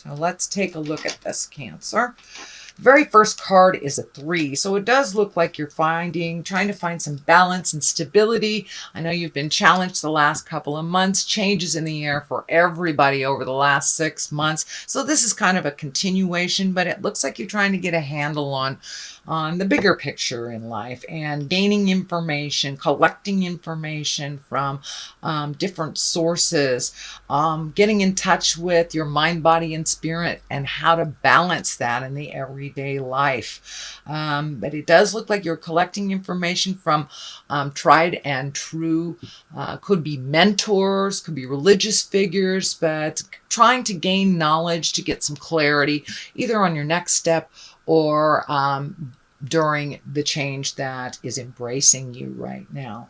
So let's take a look at this, Cancer. The very first card is a 3. So it does look like you're trying to find some balance and stability. I know you've been challenged the last couple of months, changes in the air for everybody over the last 6 months. So this is kind of a continuation, but it looks like you're trying to get a handle on the bigger picture in life and gaining information, collecting information from different sources, getting in touch with your mind, body, and spirit and how to balance that in the everyday life. But it does look like you're collecting information from tried and true, could be mentors, could be religious figures, but trying to gain knowledge to get some clarity either on your next step or during the change that is embracing you right now.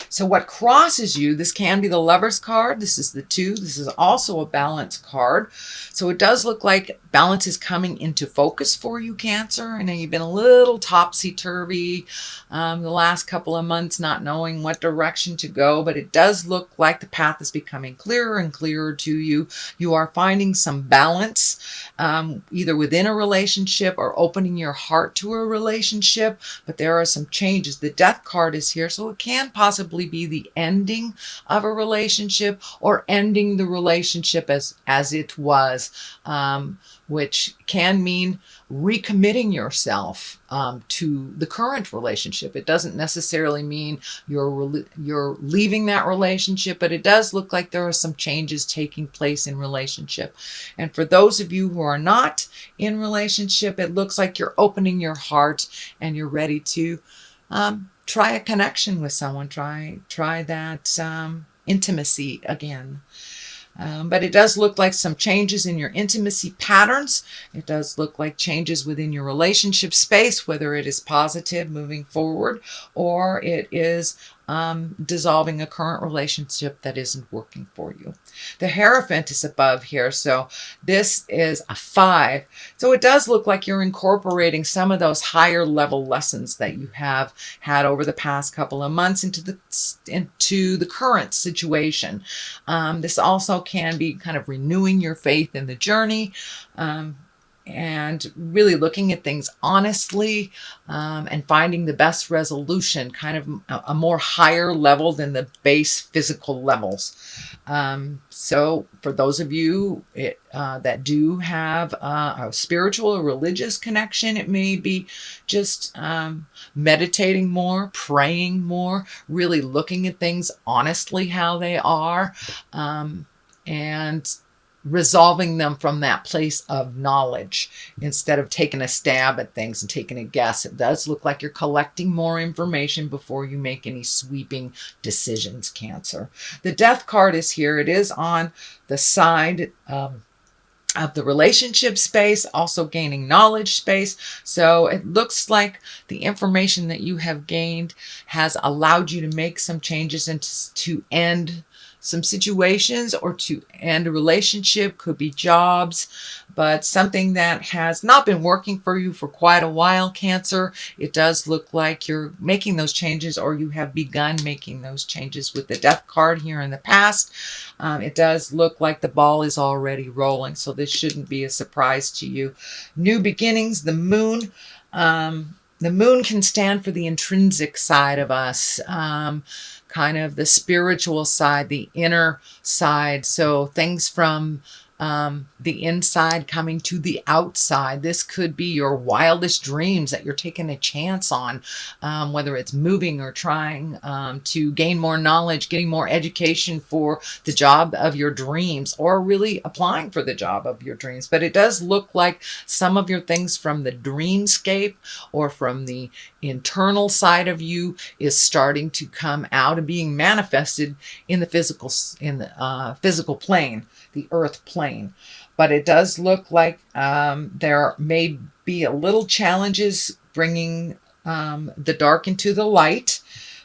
So what crosses you, this can be the Lover's card. This is the 2. This is also a balance card. So it does look like balance is coming into focus for you, Cancer. I know you've been a little topsy-turvy the last couple of months, not knowing what direction to go, but it does look like the path is becoming clearer and clearer to you. You are finding some balance, either within a relationship or opening your heart to a relationship, but there are some changes. The Death card is here, so it can possibly be the ending of a relationship or ending the relationship as it was, which can mean recommitting yourself to the current relationship. It doesn't necessarily mean you're leaving that relationship, but it does look like there are some changes taking place in relationship. And for those of you who are not in relationship, it looks like you're opening your heart and you're ready to try a connection with someone, try that intimacy again. But it does look like some changes in your intimacy patterns. It does look like changes within your relationship space, whether it is positive moving forward or it is dissolving a current relationship that isn't working for you. The Hierophant is above here, so this is a 5. So it does look like you're incorporating some of those higher level lessons that you have had over the past couple of months into the current situation. This also can be kind of renewing your faith in the journey, and really looking at things honestly, and finding the best resolution, kind of a more higher level than the base physical levels. So for those of you that do have a spiritual or religious connection, it may be just meditating more, praying more, really looking at things honestly how they are, and resolving them from that place of knowledge instead of taking a stab at things and taking a guess. It does look like you're collecting more information before you make any sweeping decisions, Cancer. The Death card is here. It is on the side of the relationship space, also gaining knowledge space. So it looks like the information that you have gained has allowed you to make some changes and to end some situations or to end a relationship. Could be jobs, but something that has not been working for you for quite a while, Cancer. It does look like you're making those changes, or you have begun making those changes with the Death card here in the past. It does look like the ball is already rolling, so this shouldn't be a surprise to you. New beginnings, the Moon. The Moon can stand for the intrinsic side of us, kind of the spiritual side, the inner side. So things from the inside coming to the outside. This could be your wildest dreams that you're taking a chance on, whether it's moving or trying to gain more knowledge, getting more education for the job of your dreams, or really applying for the job of your dreams. But it does look like some of your things from the dreamscape or from the internal side of you is starting to come out and being manifested in the physical plane, the earth plane. But it does look like there may be a little challenges bringing the dark into the light.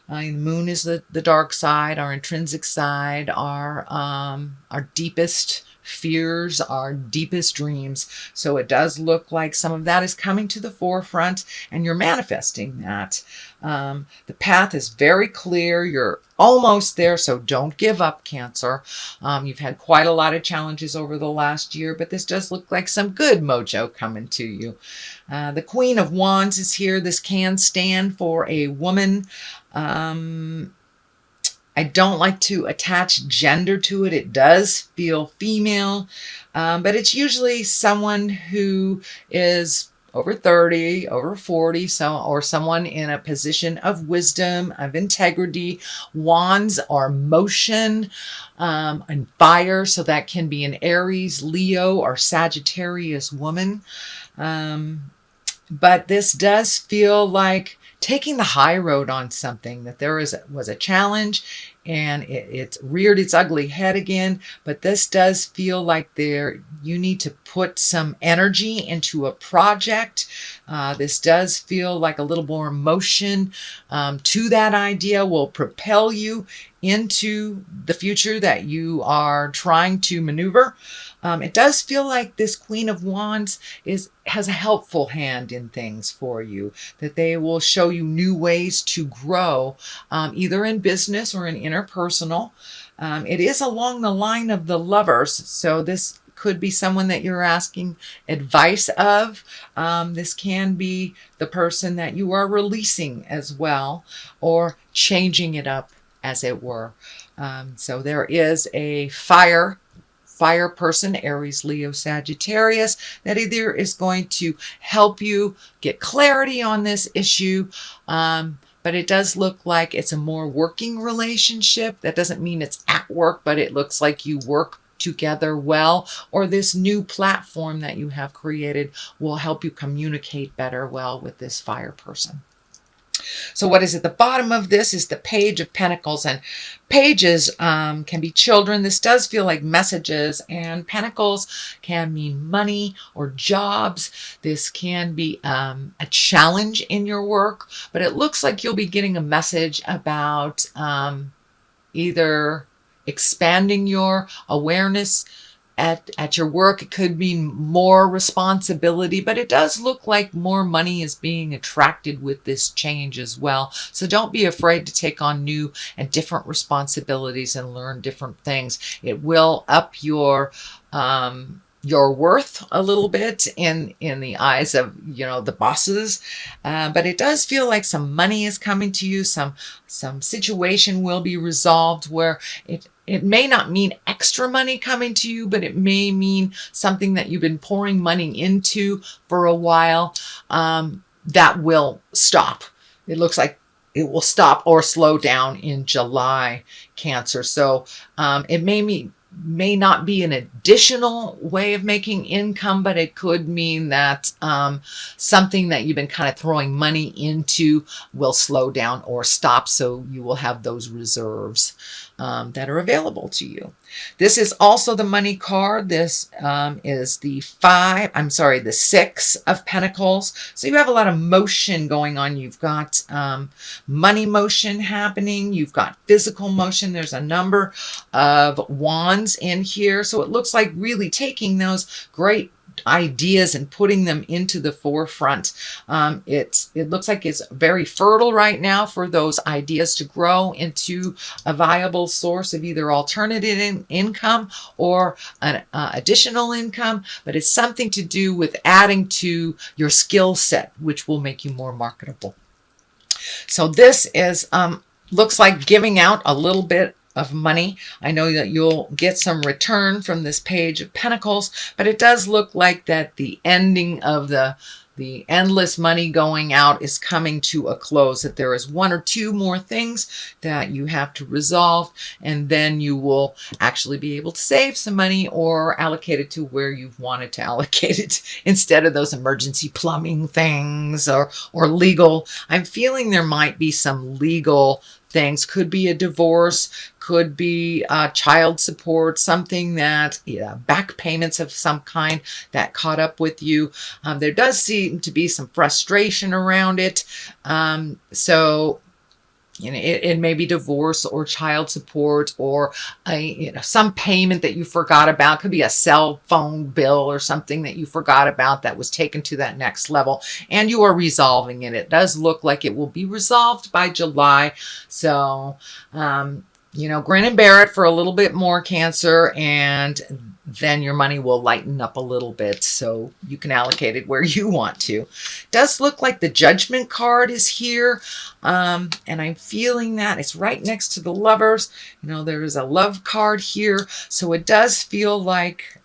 The Moon is the dark side, our intrinsic side, our deepest fears, our deepest dreams. So it does look like some of that is coming to the forefront and you're manifesting that. The path is very clear. You're almost there, so don't give up, Cancer. You've had quite a lot of challenges over the last year, but this does look like some good mojo coming to you. The Queen of Wands is here. This can stand for a woman. I don't like to attach gender to it. It does feel female, but it's usually someone who is over 30, over 40, or someone in a position of wisdom, of integrity. Wands are motion and fire, so that can be an Aries, Leo, or Sagittarius woman. But this does feel like taking the high road on something, that there was a challenge and it's reared its ugly head again. But this does feel like you need to put some energy into a project. This does feel like a little more motion to that idea will propel you into the future that you are trying to maneuver. It does feel like this Queen of Wands has a helpful hand in things for you, that they will show you new ways to grow, either in business or in interpersonal. It is along the line of the Lovers, so this could be someone that you're asking advice of. This can be the person that you are releasing as well, or changing it up, as it were. So there is a fire person, Aries, Leo, Sagittarius, that either is going to help you get clarity on this issue, but it does look like it's a more working relationship. That doesn't mean it's at work, but it looks like you work together well, or this new platform that you have created will help you communicate better well with this fire person. So what is at the bottom of this is the Page of Pentacles, and pages can be children. This does feel like messages, and pentacles can mean money or jobs. This can be a challenge in your work, but it looks like you'll be getting a message about either expanding your awareness at your work. It could mean more responsibility, but it does look like more money is being attracted with this change as well. So don't be afraid to take on new and different responsibilities and learn different things. It will up your worth a little bit in the eyes of, the bosses. But it does feel like some money is coming to you. Some situation will be resolved where it may not mean extra money coming to you, but it may mean something that you've been pouring money into for a while that will stop. It looks like it will stop or slow down in July, Cancer. So it may not be an additional way of making income, but it could mean that something that you've been kind of throwing money into will slow down or stop, so you will have those reserves that are available to you. This is also the money card. This is the the 6 of Pentacles. So you have a lot of motion going on. You've got money motion happening. You've got physical motion. There's a number of wands in here. So it looks like really taking those great ideas and putting them into the forefront. It looks like it's very fertile right now for those ideas to grow into a viable source of either alternative income or an additional income, but it's something to do with adding to your skill set, which will make you more marketable. So this is looks like giving out a little bit of money. I know that you'll get some return from this Page of Pentacles, but it does look like that the ending of the endless money going out is coming to a close, that there is 1 or 2 more things that you have to resolve, and then you will actually be able to save some money or allocate it to where you've wanted to allocate it instead of those emergency plumbing things or legal. I'm feeling there might be some legal things. Could be a divorce, could be child support, something that, back payments of some kind that caught up with you. There does seem to be some frustration around it. So You know, it may be divorce or child support or some payment that you forgot about. Could be a cell phone bill or something that you forgot about that was taken to that next level, and you are resolving it. It does look like it will be resolved by July. So, grin and bear it for a little bit more, Cancer, and then your money will lighten up a little bit so you can allocate it where you want to. Does look like the Judgment card is here, and I'm feeling that it's right next to the Lovers. There is a love card here, so it does feel like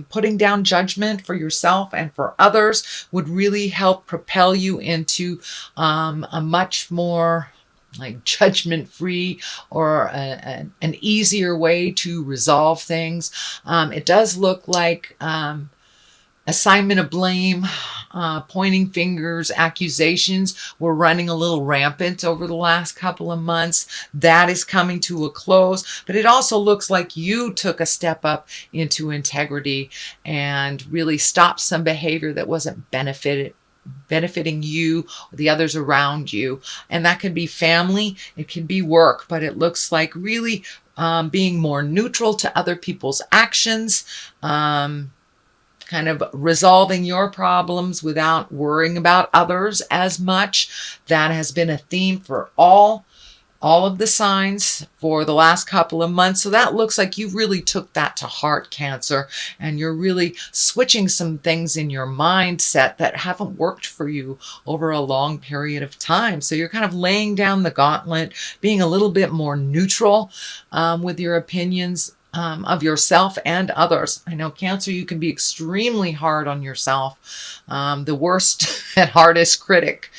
putting down judgment for yourself and for others would really help propel you into a much more like judgment-free or an easier way to resolve things. It does look like assignment of blame, pointing fingers, accusations were running a little rampant over the last couple of months. That is coming to a close, but it also looks like you took a step up into integrity and really stopped some behavior that wasn't benefiting you or the others around you. And that could be family, it can be work, but it looks like really being more neutral to other people's actions, kind of resolving your problems without worrying about others as much. That has been a theme for all of the signs for the last couple of months. So that looks like you really took that to heart, Cancer, and you're really switching some things in your mindset that haven't worked for you over a long period of time. So you're kind of laying down the gauntlet, being a little bit more neutral with your opinions of yourself and others. I know, Cancer, you can be extremely hard on yourself. The worst and hardest critic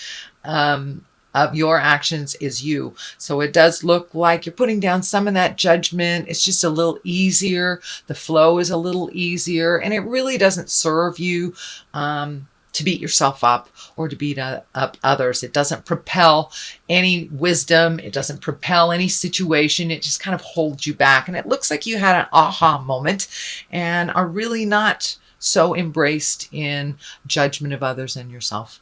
of your actions is you. So it does look like you're putting down some of that judgment. It's just a little easier. The flow is a little easier, and it really doesn't serve you to beat yourself up or to beat up others. It doesn't propel any wisdom. It doesn't propel any situation. It just kind of holds you back. And it looks like you had an aha moment and are really not so embraced in judgment of others and yourself.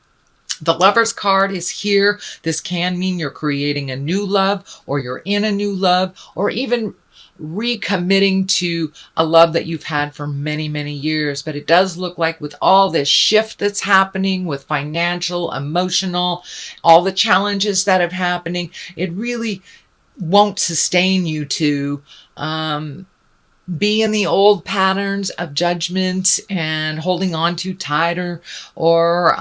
The Lovers card is here. This can mean you're creating a new love, or you're in a new love, or even recommitting to a love that you've had for many, many years. But it does look like with all this shift that's happening with financial, emotional, all the challenges that are happening, it really won't sustain you to be in the old patterns of judgment and holding on too tight, or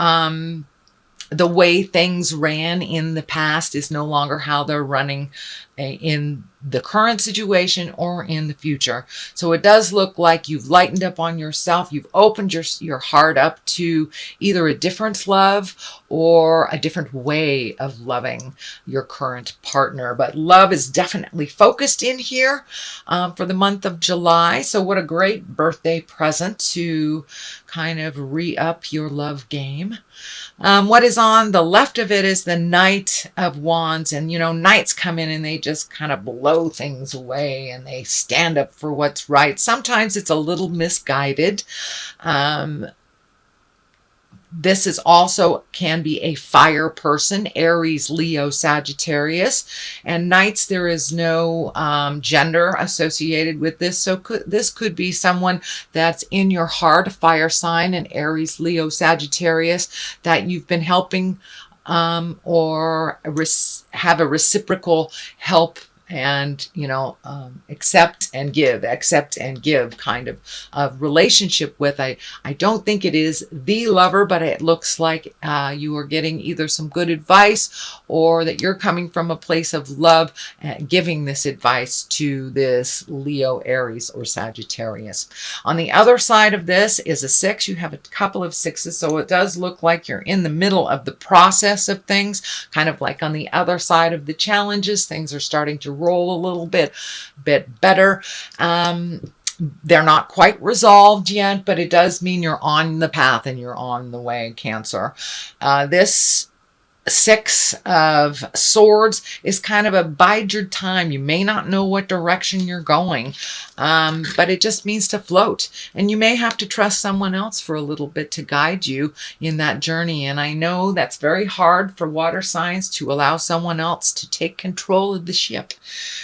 the way things ran in the past is no longer how they're running in the current situation or in the future. So it does look like you've lightened up on yourself. You've opened your heart up to either a different love or a different way of loving your current partner. But love is definitely focused in here for the month of July. So what a great birthday present to kind of re-up your love game. What is on the left of it is the Knight of Wands. And, knights come in and they just kind of blow things away and they stand up for what's right. Sometimes it's a little misguided. This is also can be a fire person, Aries, Leo, Sagittarius. And Knights, there is no gender associated with this. So this could be someone that's in your heart, a fire sign, an Aries, Leo, Sagittarius, that you've been helping or have a reciprocal help and accept and give kind of relationship with. I don't think it is the lover, but it looks like you are getting either some good advice or that you're coming from a place of love, giving this advice to this Leo, Aries, or Sagittarius. On the other side of this is a 6. You have a couple of 6s, so it does look like you're in the middle of the process of things, kind of like on the other side of the challenges. Things are starting to roll a little bit better. They're not quite resolved yet, but it does mean you're on the path and you're on the way, Cancer. This Six of Swords is kind of a bide your time. You may not know what direction you're going, but it just means to float. And you may have to trust someone else for a little bit to guide you in that journey. And I know that's very hard for water signs, to allow someone else to take control of the ship.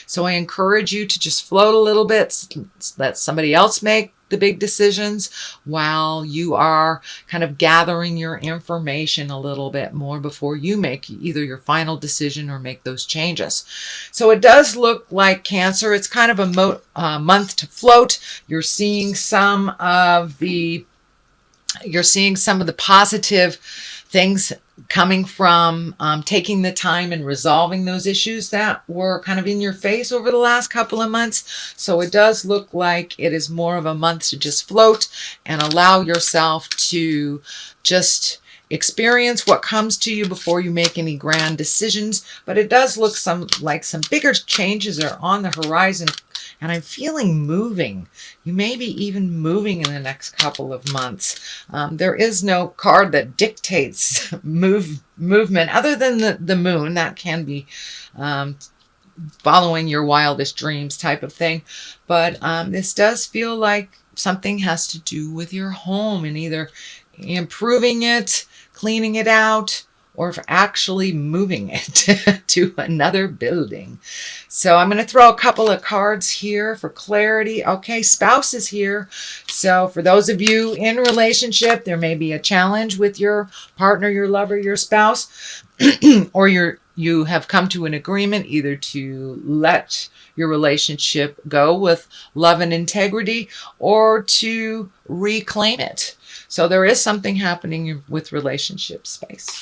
So I encourage you to just float a little bit, let somebody else make the big decisions while you are kind of gathering your information a little bit more before you make either your final decision or make those changes. So it does look like, Cancer, it's kind of a month to float. You're seeing some of the positive things coming from taking the time and resolving those issues that were kind of in your face over the last couple of months. So it does look like it is more of a month to just float and allow yourself to just experience what comes to you before you make any grand decisions. But it does look like some bigger changes are on the horizon, and I'm feeling moving. You may be even moving in the next couple of months. There is no card that dictates movement other than the moon. That can be following your wildest dreams type of thing. But this does feel like something has to do with your home and either improving it, cleaning it out, or for actually moving it to another building. So I'm going to throw a couple of cards here for clarity. Okay, spouse is here. So for those of you in relationship, there may be a challenge with your partner, your lover, your spouse, or you have come to an agreement either to let your relationship go with love and integrity or to reclaim it. So there is something happening with relationship space.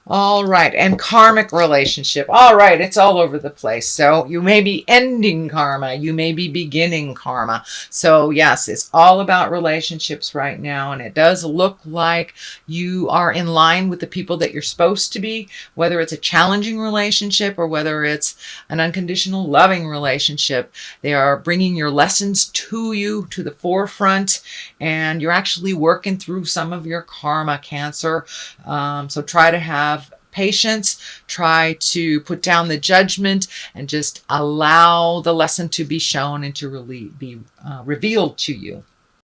All right, and karmic relationship. All right, it's all over the place. So you may be ending karma. You may be beginning karma. So yes, it's all about relationships right now. And it does look like you are in line with the people that you're supposed to be, whether it's a challenging relationship or whether it's an unconditional loving relationship. They are bringing your lessons to you to the forefront, and you're actually working through some of your karma, Cancer. So try to have patience, try to put down the judgment, and just allow the lesson to be shown and to really be revealed to you.